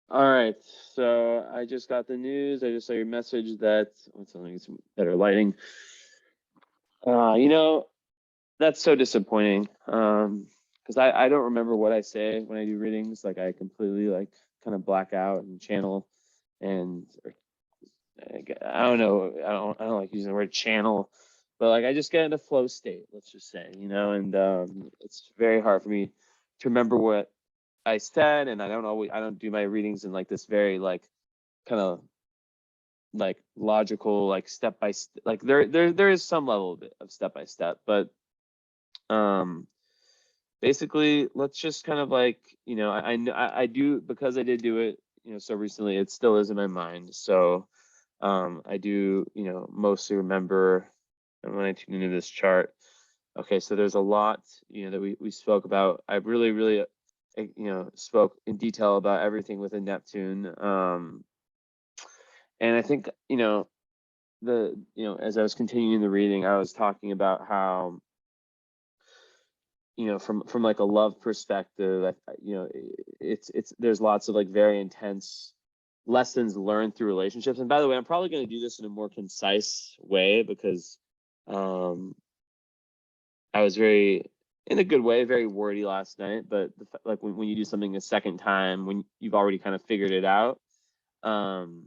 All right. So I just got the news. I just saw your message that what's something some better lighting. You know, that's so disappointing. Because I don't remember what I say when I do readings. Like I completely like kind of black out and channel and or, I don't know. I don't like using the word channel, but like I just get in a flow state, let's just say, and it's very hard for me to remember what I said, and I don't do my readings in like this very like kind of like logical like step by step. Like there is some level of step by step, but um basically let's just kind of like I do, because I did do it so recently. It still is in my mind. So I do mostly remember when I tune into this chart. Okay, so there's a lot that we spoke about. I really spoke in detail about everything within Neptune. And I think as I was continuing the reading, I was talking about how from like a love perspective, it's there's lots of like very intense lessons learned through relationships. And by the way, I'm probably going to do this in a more concise way because um I was very, in a good way, very wordy last night. But like when you do something a second time, when you've already kind of figured it out, um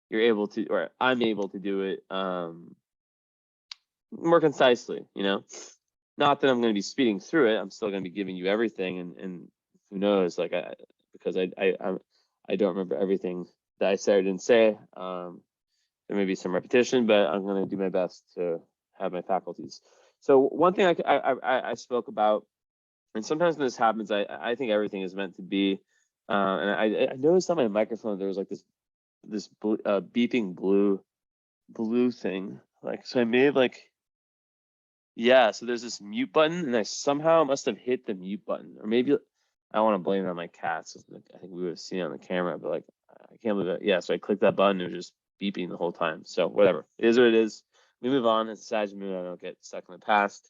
you're able to, or I'm able to do it more concisely. Not that I'm going to be speeding through it. I'm still going to be giving you everything, and who knows, like because I don't remember everything that I said or didn't say. There may be some repetition, but I'm going to do my best to have my faculties. So one thing I spoke about, and sometimes when this happens, I think everything is meant to be. And I noticed on my microphone there was like this beeping blue thing. Like, so I may have like, yeah, so there's this mute button, and I somehow must have hit the mute button, or maybe I want to blame it on my cats. I think we would have seen it on the camera, but like I can't believe it. Yeah, so I clicked that button, it was just beeping the whole time. So whatever, it is what it is. We move on. It's a Sag moon. I don't get stuck in the past,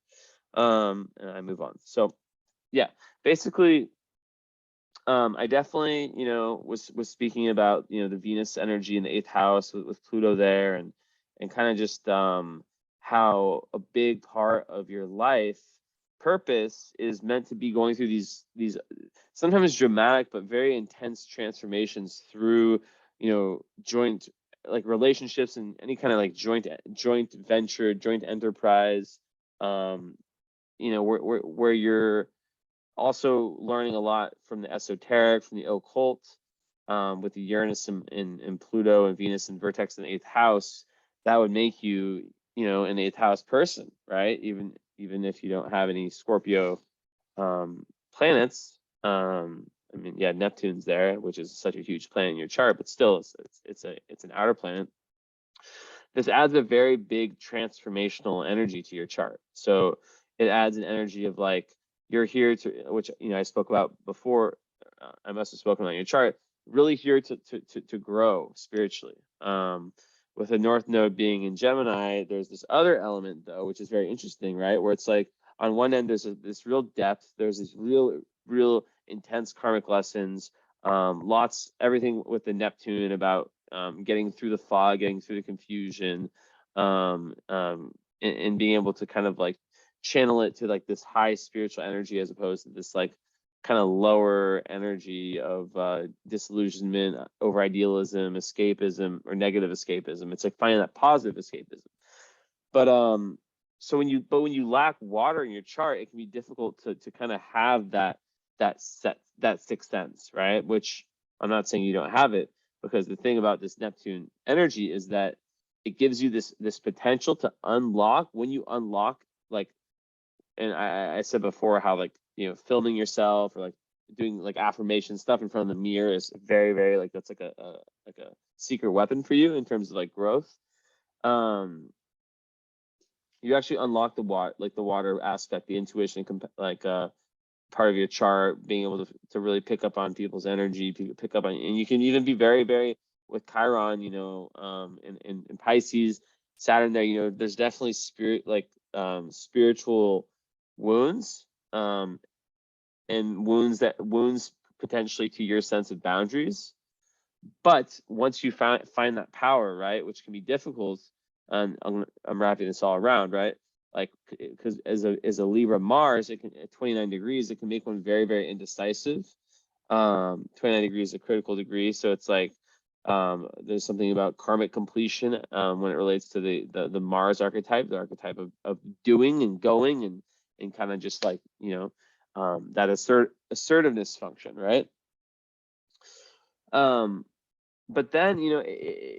and I move on. So yeah, basically, I definitely was speaking about the Venus energy in the eighth house with Pluto there, and kind of just how a big part of your life purpose is meant to be going through these sometimes dramatic but very intense transformations through joint like relationships and any kind of like joint venture, joint enterprise, um where you're also learning a lot from the esoteric, from the occult, with the Uranus and Pluto and Venus and Vertex in the eighth house. That would make you, an eighth house person, right? Even if you don't have any Scorpio planets. I mean, yeah, Neptune's there, which is such a huge planet in your chart, but still, it's an outer planet. This adds a very big transformational energy to your chart. So it adds an energy of like you're here to, which I spoke about before. I must have spoken about your chart. Really here to grow spiritually. With the North Node being in Gemini, there's this other element though, which is very interesting, right? Where it's like on one end there's this real depth, there's this real intense karmic lessons, lots everything with the Neptune about getting through the fog, getting through the confusion, and being able to kind of like channel it to like this high spiritual energy as opposed to this like kind of lower energy of disillusionment, over idealism, escapism, or negative escapism. It's like finding that positive escapism. But so when you lack water in your chart, it can be difficult to kind of have that sixth sense, right? Which I'm not saying you don't have it, because the thing about this Neptune energy is that it gives you this potential to unlock. When you unlock, like, and I said before how like filming yourself or like doing like affirmation stuff in front of the mirror is very like that's like a secret weapon for you in terms of like growth. Um, you actually unlock the water aspect, the intuition, like part of your chart, being able to really pick up on people's energy, pick up on, and you can even be very with Chiron, in Pisces, Saturn there, there's definitely spiritual wounds, and wounds potentially to your sense of boundaries. But once you find that power, right, which can be difficult, I'm wrapping this all around, right? Like, because as a Libra Mars, it can at 29 degrees, it can make one very, very indecisive. 29 degrees is a critical degree, so it's like there's something about karmic completion when it relates to the Mars archetype, the archetype of doing and going and kind of just like, that assertiveness function, right? But then,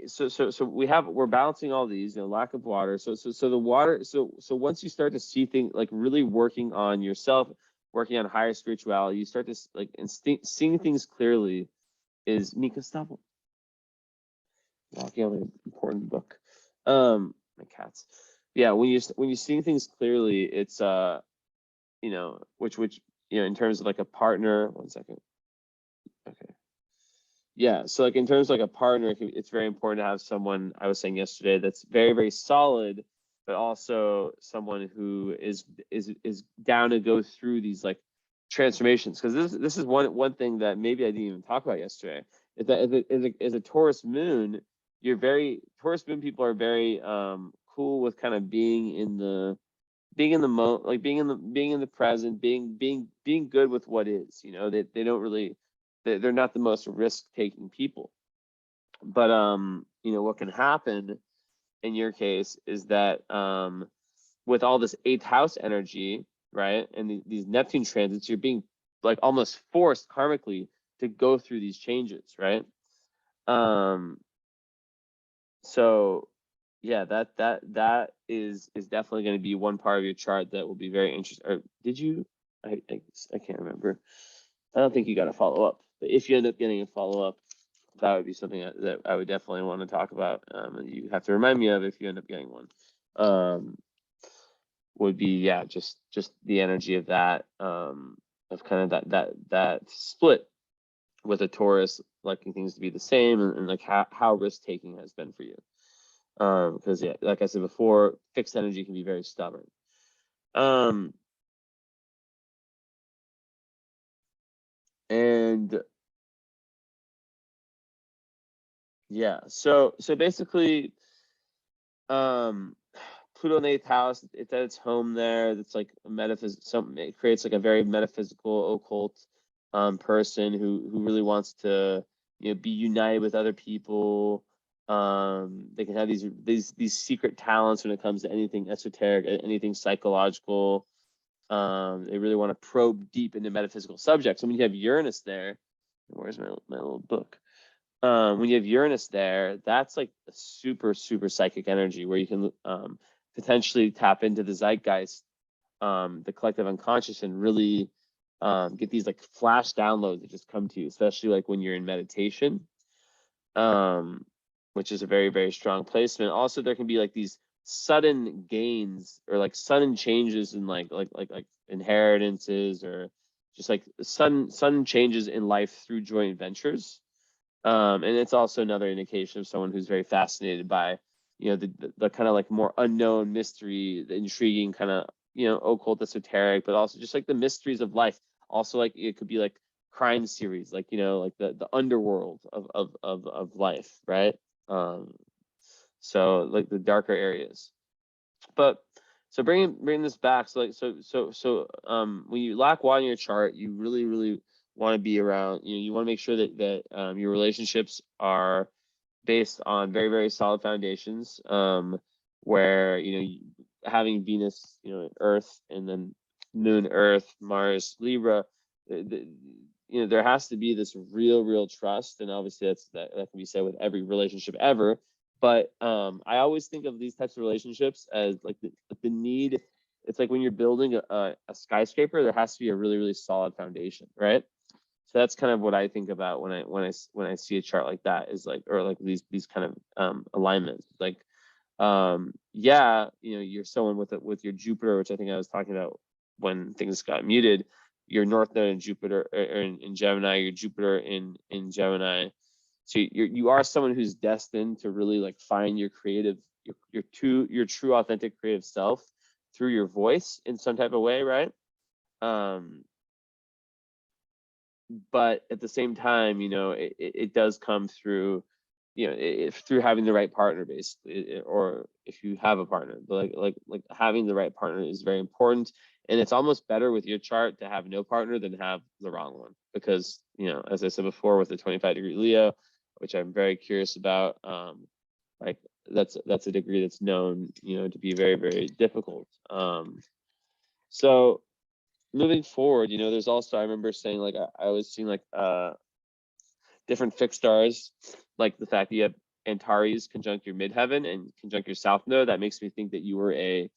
so we're balancing all these, lack of water. So the water. So once you start to see things, like really working on yourself, working on higher spirituality, you start to like seeing things clearly. Is Mika, stop walking on an important book? My cats. Yeah, when you're seeing things clearly, it's which in terms of like a partner. 1 second. Okay. Yeah, so like in terms of like a partner, it's very important to have someone, I was saying yesterday, that's very, very solid, but also someone who is down to go through these like transformations. Because this is one thing that maybe I didn't even talk about yesterday, is that as a Taurus moon, Taurus moon people are very cool with kind of being in the like being in the present, being good with what is. They don't really, they're not the most risk-taking people. But what can happen in your case is that with all this 8th house energy, right, and these Neptune transits, you're being like almost forced karmically to go through these changes, right? So yeah, that is definitely going to be one part of your chart that will be very interesting. Or did you? I can't remember. I don't think you got a follow up, but if you end up getting a follow up, that would be something that I would definitely want to talk about. And you have to remind me of if you end up getting one. Would be, yeah, just the energy of that, of kind of that split with a Taurus liking things to be the same, and like how risk taking has been for you. Because yeah, like I said before, fixed energy can be very stubborn. And yeah, so basically, Pluto in the 8th house, it's at its home there. It's like a it creates like a very metaphysical, occult person who really wants to be united with other people. They can have these secret talents when it comes to anything esoteric, anything psychological. They really want to probe deep into metaphysical subjects. And when you have Uranus there, where's my little book? When you have Uranus there, that's like a super, super psychic energy where you can potentially tap into the zeitgeist, the collective unconscious, and really get these like flash downloads that just come to you, especially like when you're in meditation, which is a very, very strong placement. Also, there can be like these sudden gains or like sudden changes in like inheritances, or just like sudden changes in life through joint ventures. And it's also another indication of someone who's very fascinated by, the kind of like more unknown mystery, the intriguing kind of, occult, esoteric, but also just like the mysteries of life. Also, like it could be like crime series, like like the underworld of life, right? So like the darker areas. But so bringing this back, so like when you lack water in your chart, you really, really want to be around, you want to make sure that your relationships are based on very, very solid foundations, where having Venus, Earth, and then Moon, Earth, Mars, Libra, there has to be this real trust, and obviously that can be said with every relationship ever. But I always think of these types of relationships as like the need. It's like when you're building a skyscraper, there has to be a really, really solid foundation, right? So that's kind of what I think about when I see a chart like that, is like, or like these kind of alignments. Like, yeah, you're someone with your Jupiter, which I think I was talking about when things got muted. Your North Node in Jupiter, or in Gemini, your Jupiter in Gemini. So you are someone who's destined to really like find your creative, your true authentic creative self through your voice in some type of way, right? but at the same time, it does come through, through having the right partner, basically, or if you have a partner. But like having the right partner is very important, and it's almost better with your chart to have no partner than have the wrong one, because as I said before, with the 25-degree Leo, which I'm very curious about, like that's a degree that's known, to be very, very difficult. So moving forward, there's also, I remember saying, like, I was seeing, like, different fixed stars, like the fact that you have Antares conjunct your midheaven and conjunct your south node. That makes me think that you were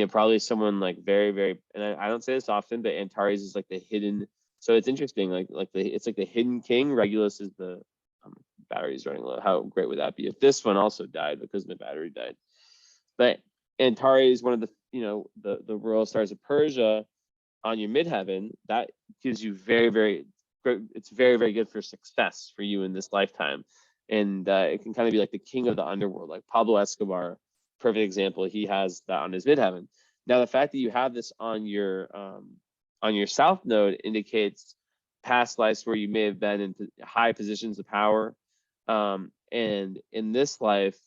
probably someone, like, very, very, and I don't say this often, but Antares is like the hidden. So it's interesting, it's like the hidden king. Regulus is the battery's running low. How great would that be if this one also died because my battery died? But Antares is one of the, the royal stars of Persia on your midheaven. That gives you very, very great. It's very, very good for success for you in this lifetime. And it can kind of be like the king of the underworld, like Pablo Escobar, perfect example. He has that on his midheaven. Now, the fact that you have this on your south node indicates past lives where you may have been in high positions of power. And in this life,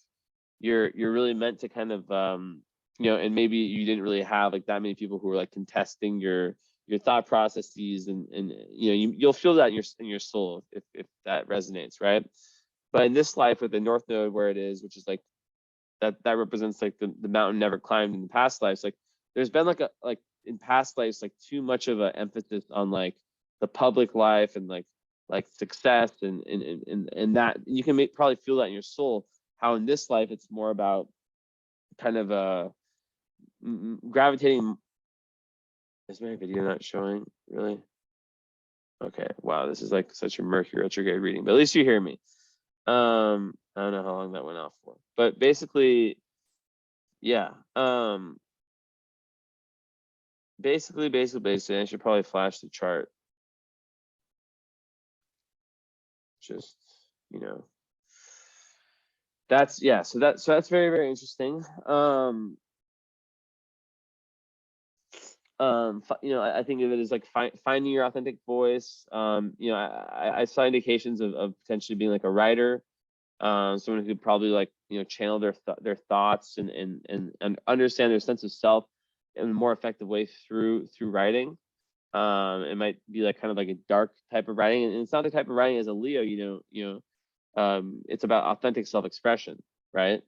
you're really meant to kind of, and maybe you didn't really have like that many people who were like contesting your thought processes, and you'll feel that in your soul if that resonates, right? But in this life with the north node where it is, which is like that represents like the mountain never climbed in the past lives, like there's been like in past lives, like too much of an emphasis on like the public life and like success, and that you can probably feel that in your soul, how in this life it's more about kind of gravitating. Is my video not showing, really? Okay, wow, this is like such a Mercury retrograde reading, but at least you hear me. I don't know how long that went off for, but basically, yeah. Basically, I should probably flash the chart. Just, that's, yeah, so that's very, very interesting. I think of it as like finding your authentic voice. I saw indications of potentially being like a writer, someone who could probably like channel their thoughts and understand their sense of self in a more effective way through writing. It might be like kind of like a dark type of writing, and it's not the type of writing as a Leo. It's about authentic self-expression, right?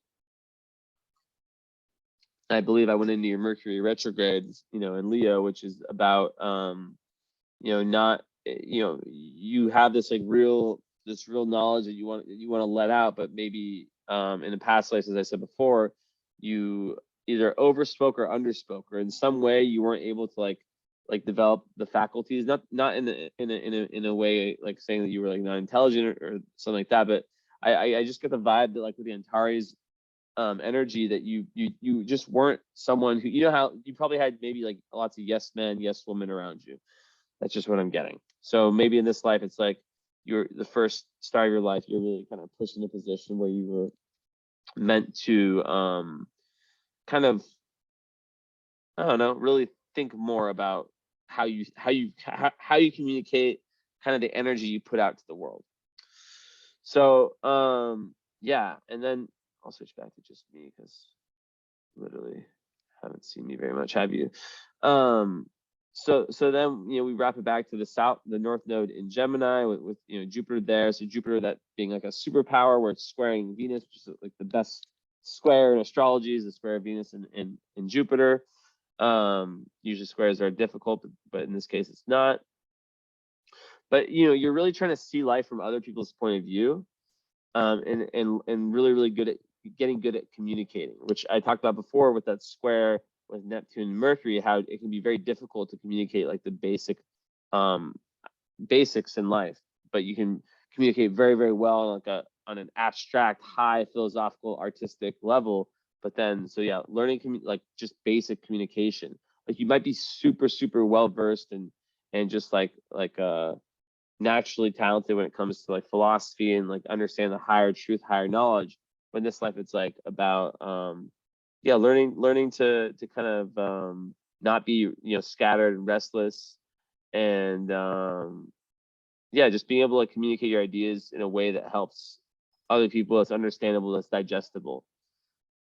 I believe I went into your Mercury retrograde, in Leo, which is about, not, you have this like real knowledge that you want to let out, but maybe in the past lives, as I said before, you either overspoke or underspoke, or in some way you weren't able to like develop the faculties, not in a way like saying that you were like not intelligent or something like that, but I just get the vibe that like with the Antares energy, that you just weren't someone who, how you probably had maybe like lots of yes men, yes women around you. That's just what I'm getting. So maybe in this life, it's like you're the first star of your life, you're really kind of pushed in a position where you were meant to kind of, I don't know, really think more about how you communicate, kind of the energy you put out to the world. So yeah, and then I'll switch back to just me because literally haven't seen me very much, have you? So then we wrap it back to the north node in Gemini with Jupiter there. So Jupiter, that being like a superpower where it's squaring Venus, which is like the best square in astrology, is the square of Venus and Jupiter. Usually squares are difficult, but in this case it's not. But you're really trying to see life from other people's point of view, and really, really getting good at communicating, which I talked about before with that square with Neptune and Mercury, how it can be very difficult to communicate like the basics in life, but you can communicate very, very well on an abstract, high philosophical, artistic level. But then, so yeah, learning like just basic communication. Like you might be super, super well versed and just like naturally talented when it comes to like philosophy and like understand the higher truth, higher knowledge. But in this life, it's like about learning to kind of not be scattered and restless, and yeah, just being able to communicate your ideas in a way that helps other people, that's understandable, that's digestible.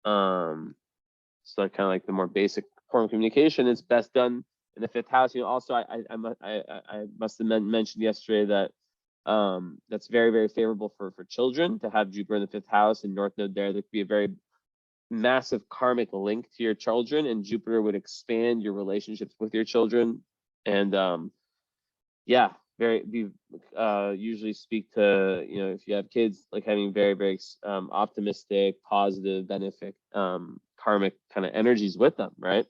So kind of like the more basic form of communication is best done in the fifth house. Also I must have mentioned yesterday that that's very, very favorable for children to have Jupiter in the fifth house and North Node there. There could be a very massive karmic link to your children, and Jupiter would expand your relationships with your children. And yeah, usually speak to, if you have kids, like having very, very optimistic, positive, benefit, karmic kind of energies with them, right?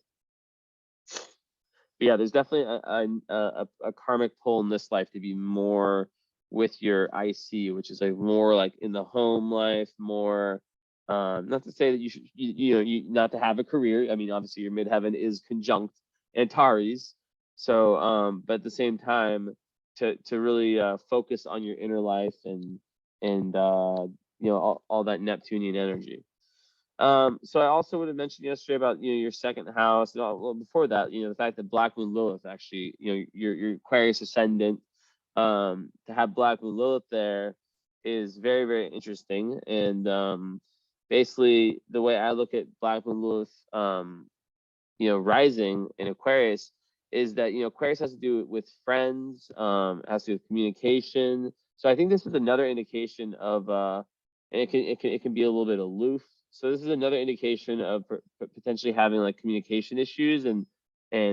But yeah, there's definitely a karmic pull in this life to be more with your IC, which is like more like in the home life, more not to say that you should, not to have a career. I mean, obviously your midheaven is conjunct Antares. So, but at the same time, to really focus on your inner life and all that Neptunian energy. So I also would have mentioned yesterday about your second house. Well, before that, the fact that Black Moon Lilith actually, your Aquarius ascendant, to have Black Moon Lilith there is very, very interesting. And basically the way I look at Black Moon Lilith, rising in Aquarius is that Aquarius has to do with friends, has to do with communication. So I think this is another indication of and it can be a little bit aloof. So this is another indication of potentially having like communication issues and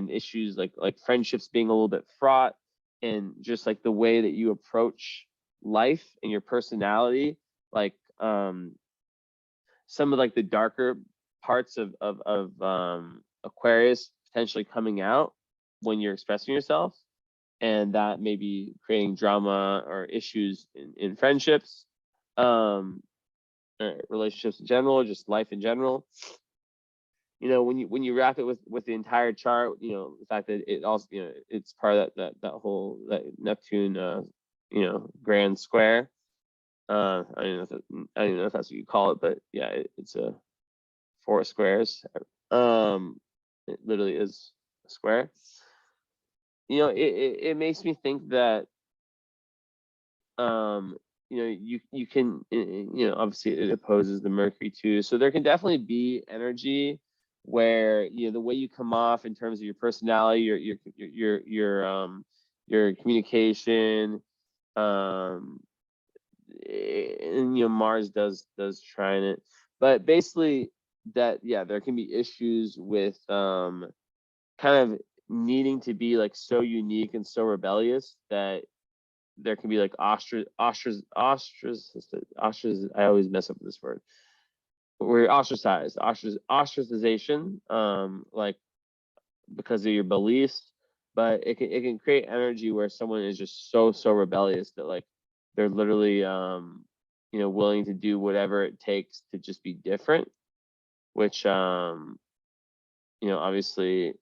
issues like friendships being a little bit fraught, and just like the way that you approach life and your personality, like some of like the darker parts of Aquarius potentially coming out when you're expressing yourself, and that may be creating drama or issues in friendships, relationships in general, just life in general. When you wrap it with the entire chart, the fact that it also, it's part of that whole Neptune, grand square. I don't know if that's what you call it, but yeah, it's a 4 squares. It literally is a square. It makes me think that you can, obviously it opposes the Mercury too, so there can definitely be energy where the way you come off in terms of your personality, your communication, and Mars does trine it, but basically that, yeah, there can be issues with kind of needing to be like so unique and so rebellious that there can be like I always mess up this word. We're ostracized, ostracization, like because of your beliefs, but it can create energy where someone is just so rebellious that like they're literally willing to do whatever it takes to just be different, which obviously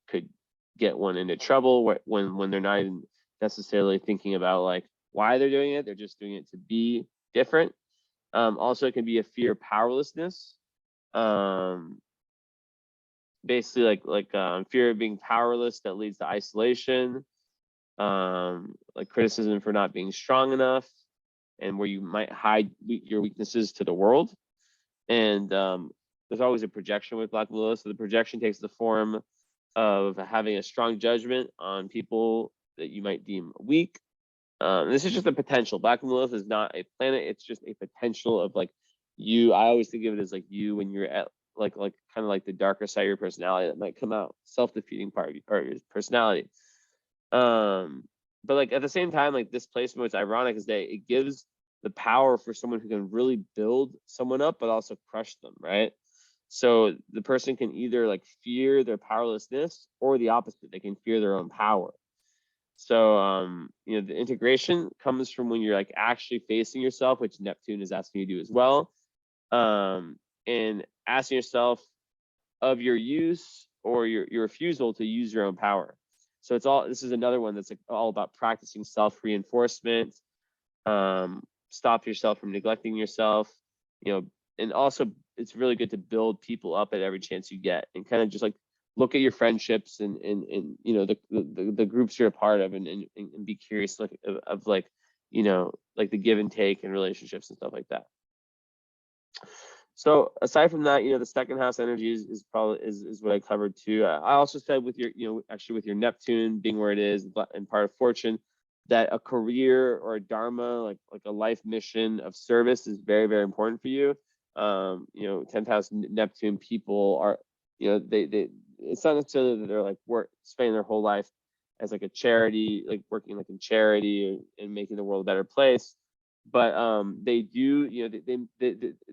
could get one into trouble when they're not even necessarily thinking about like why they're doing it. They're just doing it to be different. Also, it can be a fear of powerlessness. Basically like fear of being powerless that leads to isolation, like criticism for not being strong enough, and where you might hide your weaknesses to the world. And there's always a projection with Black Moon Lilith. So the projection takes the form of having a strong judgment on people that you might deem weak. This is just a potential. Black Moon Lilith is not a planet. It's just a potential of like you. I always think of it as like you when you're at like kind of like the darker side of your personality that might come out, self-defeating part of your personality. But like at the same time, like this placement, what's ironic is that it gives the power for someone who can really build someone up, but also crush them, right? So the person can either like fear their powerlessness, or the opposite, they can fear their own power. So the integration comes from when you're like actually facing yourself, which Neptune is asking you to do as well, and asking yourself of your use or your refusal to use your own power. So this is another one that's like all about practicing self-reinforcement. Stop yourself from neglecting yourself, and also it's really good to build people up at every chance you get, and kind of just like look at your friendships and you know the groups you're a part of, and be curious like of like, you know, like the give and take in relationships and stuff like that. So aside from that, you know, the second house energy is probably is what I covered too. I also said with your, you know, actually with your Neptune being where it is and part of fortune, that a career or a dharma, like a life mission of service, is very, very important for you. You know, 10th house Neptune people are, you know, they it's not necessarily that they're like spending their whole life as like a charity, like working like in charity and making the world a better place, but they do, you know,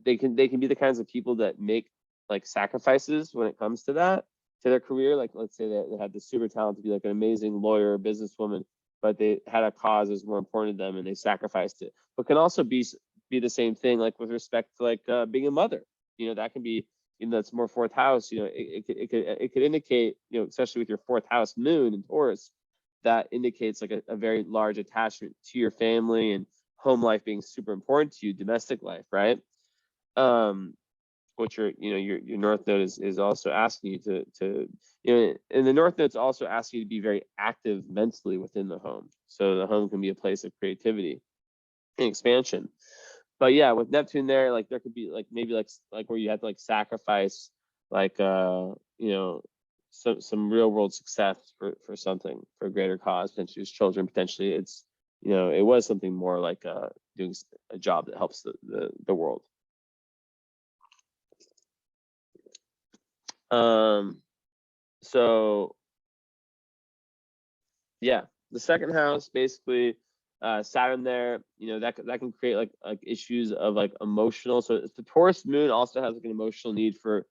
they can be the kinds of people that make like sacrifices when it comes to that, to their career. Like let's say that they had the super talent to be like an amazing lawyer or businesswoman, but they had a cause that was more important to them and they sacrificed it. But can also be the same thing like with respect to like being a mother. You know, that can be, you know, that's more fourth house. You know, it could indicate, you know, especially with your fourth house moon in Taurus, that indicates like a very large attachment to your family and home life being super important to you, domestic life, right? Which your, you know, your North Node is also asking you to, you know, and the North Node's also asking you to be very active mentally within the home. So the home can be a place of creativity and expansion. But yeah, with Neptune there, like there could be like maybe like where you have to like sacrifice like you know, some real world success for something, for a greater cause, potentially as children, potentially it's, you know, it was something more like doing a job that helps the world. So yeah, the second house basically, Saturn there, you know, that can create like issues of like emotional. So the Taurus moon also has like an emotional need for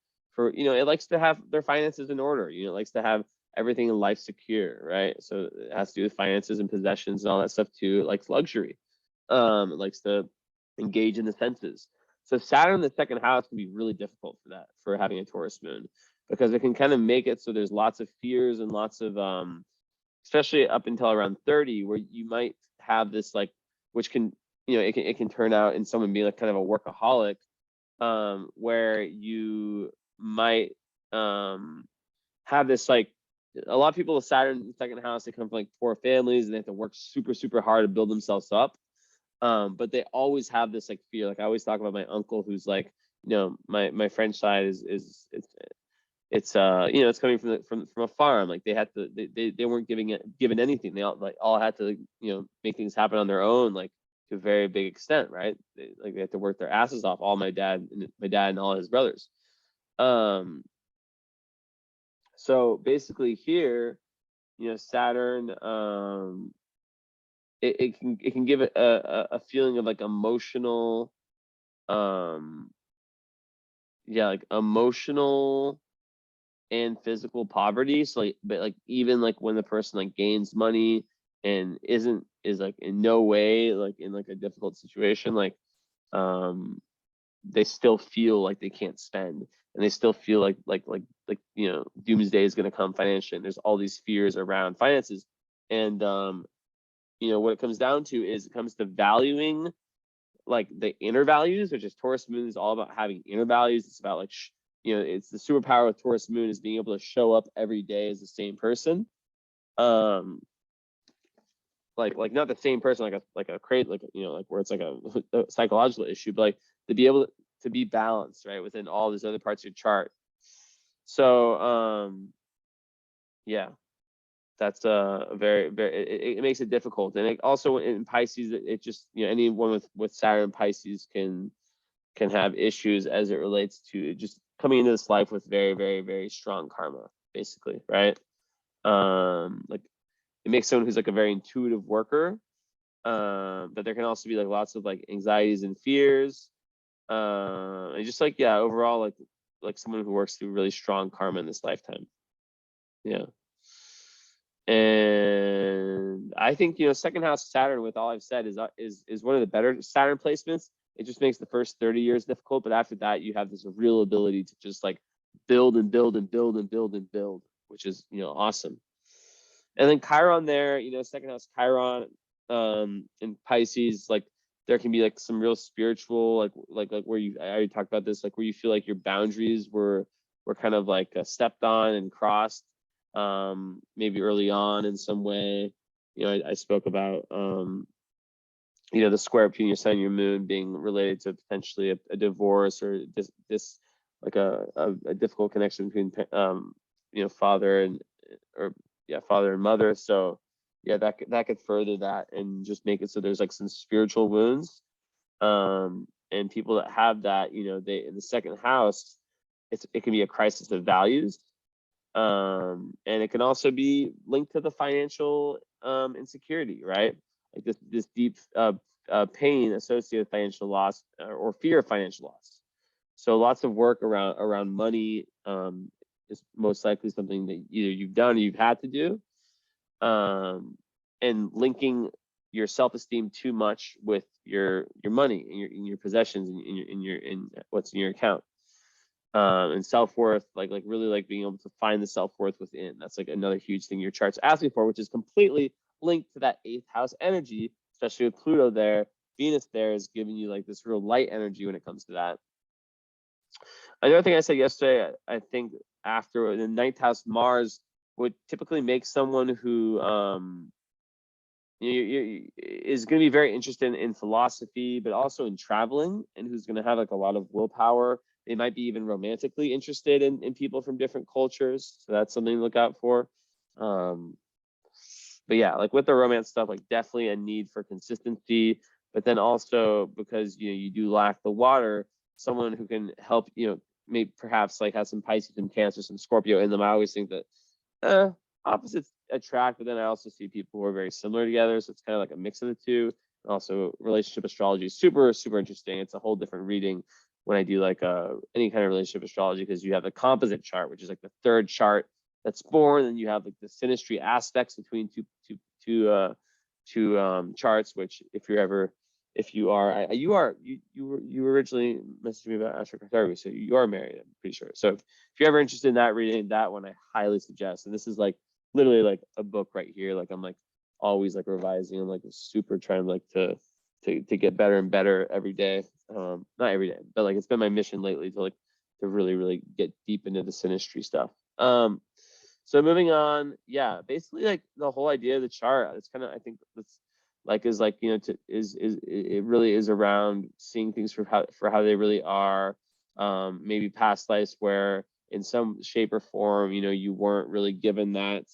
you know, it likes to have their finances in order. You know, it likes to have everything in life secure, right? So it has to do with finances and possessions and all that stuff too. It likes luxury. It likes to engage in the senses. So Saturn in the second house can be really difficult for that, for having a Taurus moon, because it can kind of make it so there's lots of fears and lots of especially up until around 30, where you might have this like, which can, you know, it can turn out in someone being like kind of a workaholic, where you might have this like, a lot of people with Saturn in the second house, they come from like poor families and they have to work super, super hard to build themselves up. But they always have this like fear. Like I always talk about my uncle who's like, you know, my French side is it's you know, it's coming from a farm. Like they had to, they weren't given anything. They all had to, you know, make things happen on their own, like to a very big extent, right? They had to work their asses off. All my dad and all his brothers. So basically here, you know, Saturn, it can give it a feeling of like emotional, yeah, like emotional and physical poverty. So like, but like even like when the person like gains money and is like in no way like in like a difficult situation, like they still feel like they can't spend, and they still feel like you know, doomsday is going to come financially, and there's all these fears around finances. And you know, what it comes down to is it comes to valuing like the inner values, which is Taurus moon is all about having inner values. It's about like you know, it's the superpower of Taurus moon is being able to show up every day as the same person. Like not the same person, like a crate, like, you know, like where it's like a psychological issue, but like to be able to be balanced, right, within all these other parts of your chart. So yeah, that's a very, it makes it difficult. And it also in Pisces, it just, you know, anyone with Saturn Pisces can have issues as it relates to just coming into this life with very, very, very strong karma, basically, right? Like it makes someone who's like a very intuitive worker, but there can also be like lots of like anxieties and fears, and just like, yeah, overall like someone who works through really strong karma in this lifetime. Yeah. And I think, you know, second house Saturn, with all I've said, is one of the better Saturn placements. It just makes the first 30 years difficult, but after that you have this real ability to just like build and build and build and build and build, which is, you know, awesome. And then Chiron there, you know, second house Chiron in Pisces, like there can be like some real spiritual, like where you, I already talked about this, like where you feel like your boundaries were were kind of like stepped on and crossed, maybe early on in some way. I spoke about the square between your sun and your moon being related to potentially a divorce, or this like a difficult connection between father and father and mother. So yeah, that could further that and just make it so there's like some spiritual wounds. And people that have that, they in the second house, it can be a crisis of values. And it can also be linked to the financial insecurity, right? Like this deep pain associated with financial loss, or fear of financial loss. So lots of work around money is most likely something that either you've done or you've had to do, and linking your self-esteem too much with your money and your possessions and in what's in your account. And self-worth, like really like being able to find the self-worth within. That's like another huge thing your chart's asking for, which is completely linked to that 8th house energy, especially with Pluto there. Venus there is giving you like this real light energy when it comes to that. Another thing I said yesterday, I think after the 9th house, Mars would typically make someone who is going to be very interested in philosophy, but also in traveling, and who's going to have like a lot of willpower. They might be even romantically interested in people from different cultures. So that's something to look out for. But yeah, like with the romance stuff, like definitely a need for consistency, but then also because, you do lack the water, someone who can help, maybe perhaps like have some Pisces, some Cancer, some Scorpio in them. I always think that opposites attract, but then I also see people who are very similar together. So it's kind of like a mix of the two. And also relationship astrology is super, super interesting. It's a whole different reading when I do like any kind of relationship astrology, because you have the composite chart, which is like the 3rd chart that's born, and you have like the synastry aspects between two charts, which you were originally messaging me about astrocartography, so you are married, I'm pretty sure. So if you're ever interested in that reading, that one I highly suggest. And this is like literally like a book right here. Like I'm like always like revising. I'm like super trying like to get better and better every day. Not every day, but like it's been my mission lately to really get deep into the synastry stuff. So moving on, yeah, basically like the whole idea of the chart, it's kind of, I think that's like is like, it really is around seeing things for how they really are. Maybe past lives where in some shape or form, you weren't really given that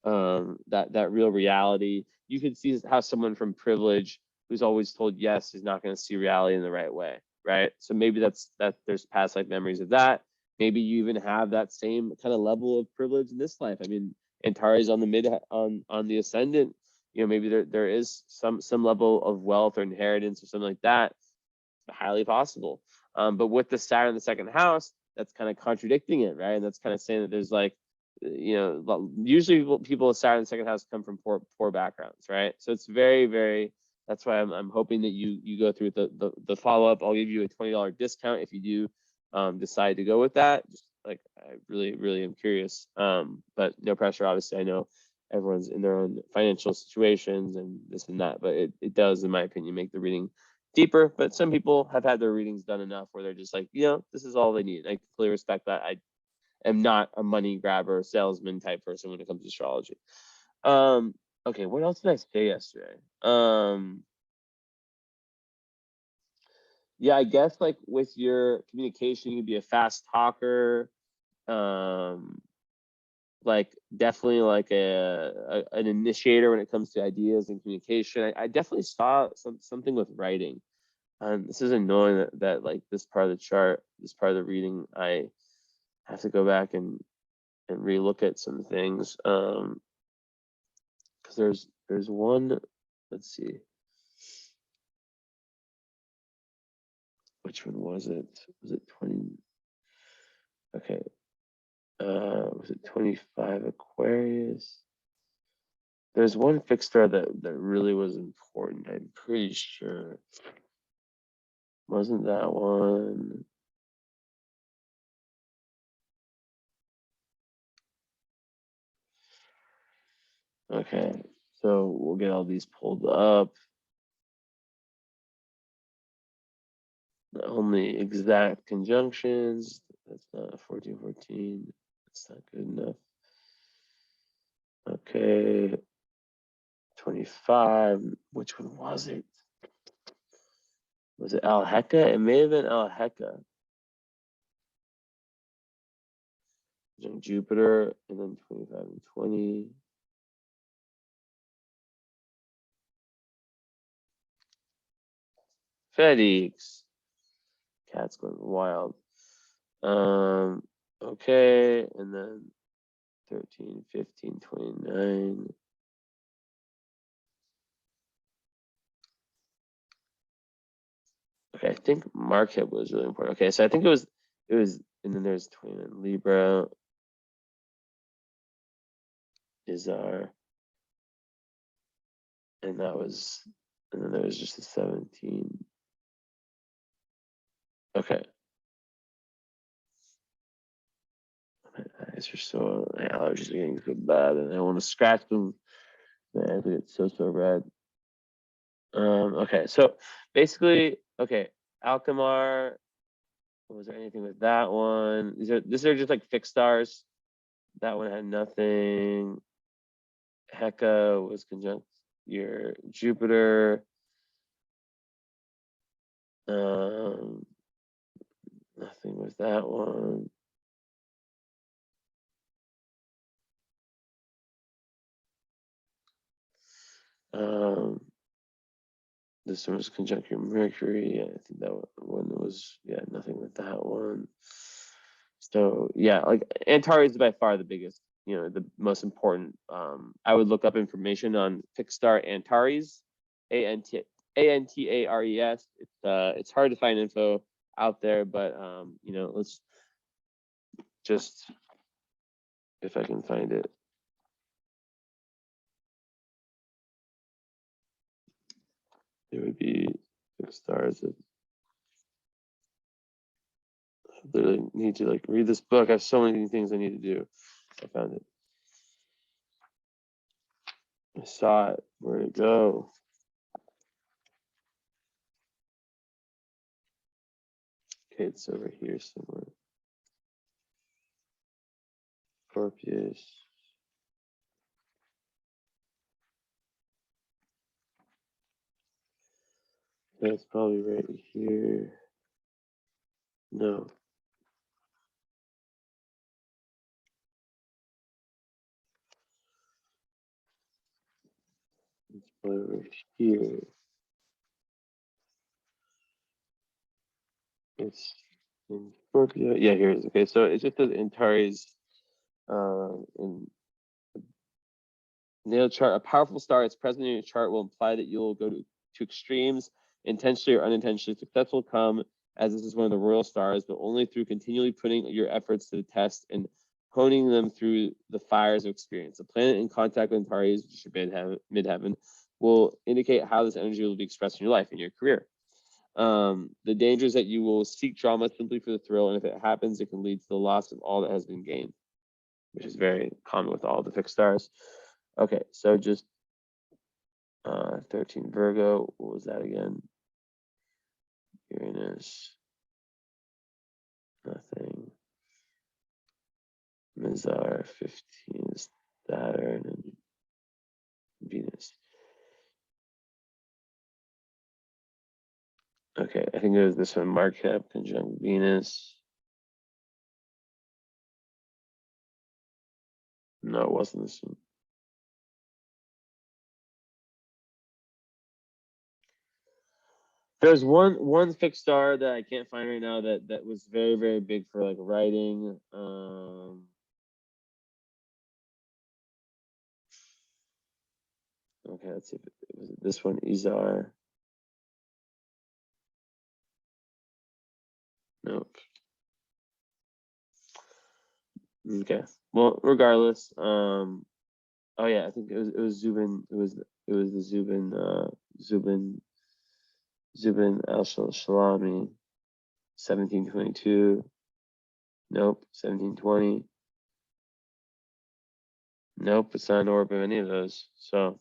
that real reality. You could see how someone from privilege who's always told yes is not going to see reality in the right way, right? So maybe that there's past life memories of that. Maybe you even have that same kind of level of privilege in this life. I mean, Antares on the ascendant. Maybe there is some level of wealth or inheritance or something like that. Highly possible. But with the Saturn in the 2nd house, that's kind of contradicting it, right? And that's kind of saying that there's like, usually people with Saturn in the 2nd house come from poor backgrounds, right? So it's very, very. That's why I'm hoping that you go through the follow up. I'll give you a $20 discount if you do decide to go with that. Just like I really, really am curious. But no pressure. Obviously, I know everyone's in their own financial situations and this and that, but it does, in my opinion, make the reading deeper. But some people have had their readings done enough where they're just like, this is all they need. I completely respect that. I am not a money grabber, salesman type person when it comes to astrology. Okay, what else did I say yesterday? Yeah, I guess like with your communication, you can be a fast talker. Like definitely like an initiator when it comes to ideas and communication. I definitely saw something with writing. This is annoying that like this part of the chart, this part of the reading, I have to go back and relook at some things. Because there's one, let's see. Which one was it? Was it 20? Okay. Was it 25 Aquarius? There's one fixed star that really was important. I'm pretty sure. Wasn't that one? Okay, so we'll get all these pulled up. The only exact conjunctions, That's not 14, 14. That's not good enough. Okay. 25. Which one was it? Was it Alheka? It may have been Alheka. Jupiter, and then 25 and 20. FedEx. Cat's going wild. Okay, and then 13, 15, 29. Okay, I think market was really important. Okay, so I think it was, and then there's 29 Libra. Is our, and that was, and then there was just a 17. Okay. My eyes are so, my allergies are getting so bad, and I want to scratch them. My eyes get so red. Okay, so basically, okay, Alkmaar. Was there anything with that one? These are just like fixed stars. That one had nothing. Heka was conjunct your Jupiter. Nothing with that one. This one was conjunct your Mercury. I think that one was, yeah, nothing with that one. So yeah, like Antares is by far the biggest, you know, the most important. I would look up information on fixed star Antares, Antares. It's hard to find info out there, but you know, let's just, if I can find it. There would be fixed stars that I literally need to like read this book. I have so many things I need to do. I found it. I saw it. Where'd it go? Okay, it's over here somewhere. Scorpius. That's probably right here. No. It's probably over here. It's in Scorpio. Yeah, here it is. Okay, so it just says Antares in natal chart. A powerful star that's present in your chart will imply that you'll go to extremes, intentionally or unintentionally. Success will come, as this is one of the royal stars, but only through continually putting your efforts to the test and honing them through the fires of experience. A planet in contact with Antares, which is your midheaven, will indicate how this energy will be expressed in your life and your career. The danger is that you will seek drama simply for the thrill, and if it happens, it can lead to the loss of all that has been gained, which is very common with all the fixed stars. Okay, so just 13 Virgo. What was that again? Uranus. Nothing. Mizar. 15 is Saturn and Venus. Okay, I think it was this one, Marquette conjunct Venus. No, it wasn't this one. There's one fixed star that I can't find right now that was very, very big for like writing. Okay, let's see if it was this one, Izar. Nope. Okay. Well, regardless, oh yeah, I think it was Zubin. It was the Zubin al-Shalami, 1722. Nope, 1720. Nope, it's not an orb of any of those. So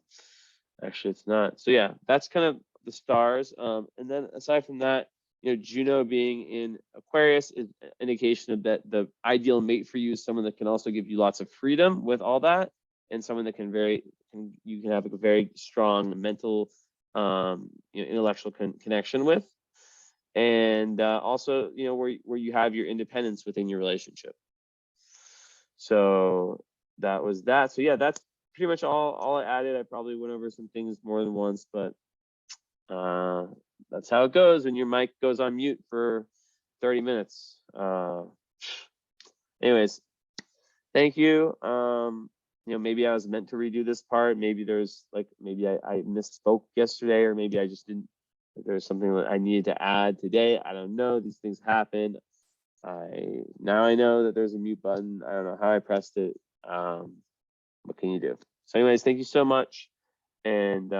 actually it's not. So yeah, that's kind of the stars. And then aside from that, Juno being in Aquarius is an indication of that the ideal mate for you is someone that can also give you lots of freedom with all that, and someone that you can have a very strong mental, intellectual connection with, and also, where you have your independence within your relationship. So that was that. So yeah, that's pretty much all I added. I probably went over some things more than once, but that's how it goes when your mic goes on mute for 30 minutes. Anyways, thank you. Maybe I was meant to redo this part. Maybe maybe I misspoke yesterday, or maybe I just didn't. There's something that I needed to add today. I don't know. These things happen. Now I know that there's a mute button. I don't know how I pressed it. What can you do? So anyways, thank you so much. And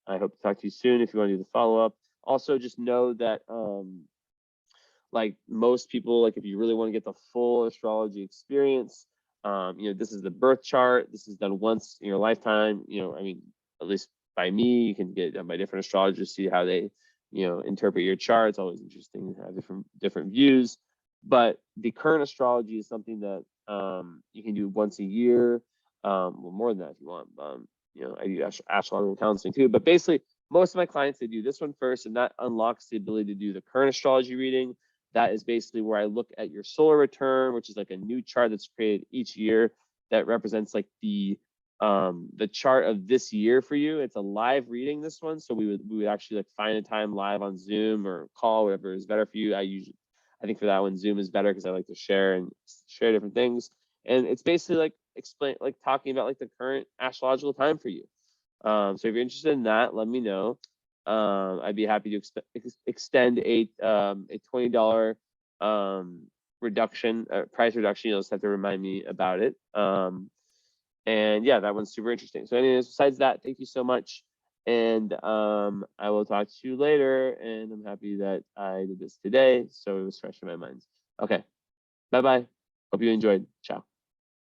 I hope to talk to you soon if you want to do the follow-up. Also, just know that like most people, like if you really want to get the full astrology experience, this is the birth chart. This is done once in your lifetime. At least by me, you can get by different astrologers, see how they, interpret your chart. It's always interesting to have different views. But the current astrology is something that you can do once a year. Well, more than that if you want. I do astrological counseling too. But basically, most of my clients, they do this one first, and that unlocks the ability to do the current astrology reading. That is basically where I look at your solar return, which is like a new chart that's created each year that represents like the chart of this year for you. It's a live reading, this one. So we would actually like find a time live on Zoom or call, whatever is better for you. I think for that one, Zoom is better because I like to share different things. And it's basically like talking about like the current astrological time for you. So if you're interested in that, let me know. I'd be happy to extend a $20 reduction, price reduction. You'll just have to remind me about it. And yeah, that one's super interesting. So anyways, besides that, thank you so much. And I will talk to you later. And I'm happy that I did this today, so it was fresh in my mind. Okay, bye-bye. Hope you enjoyed. Ciao.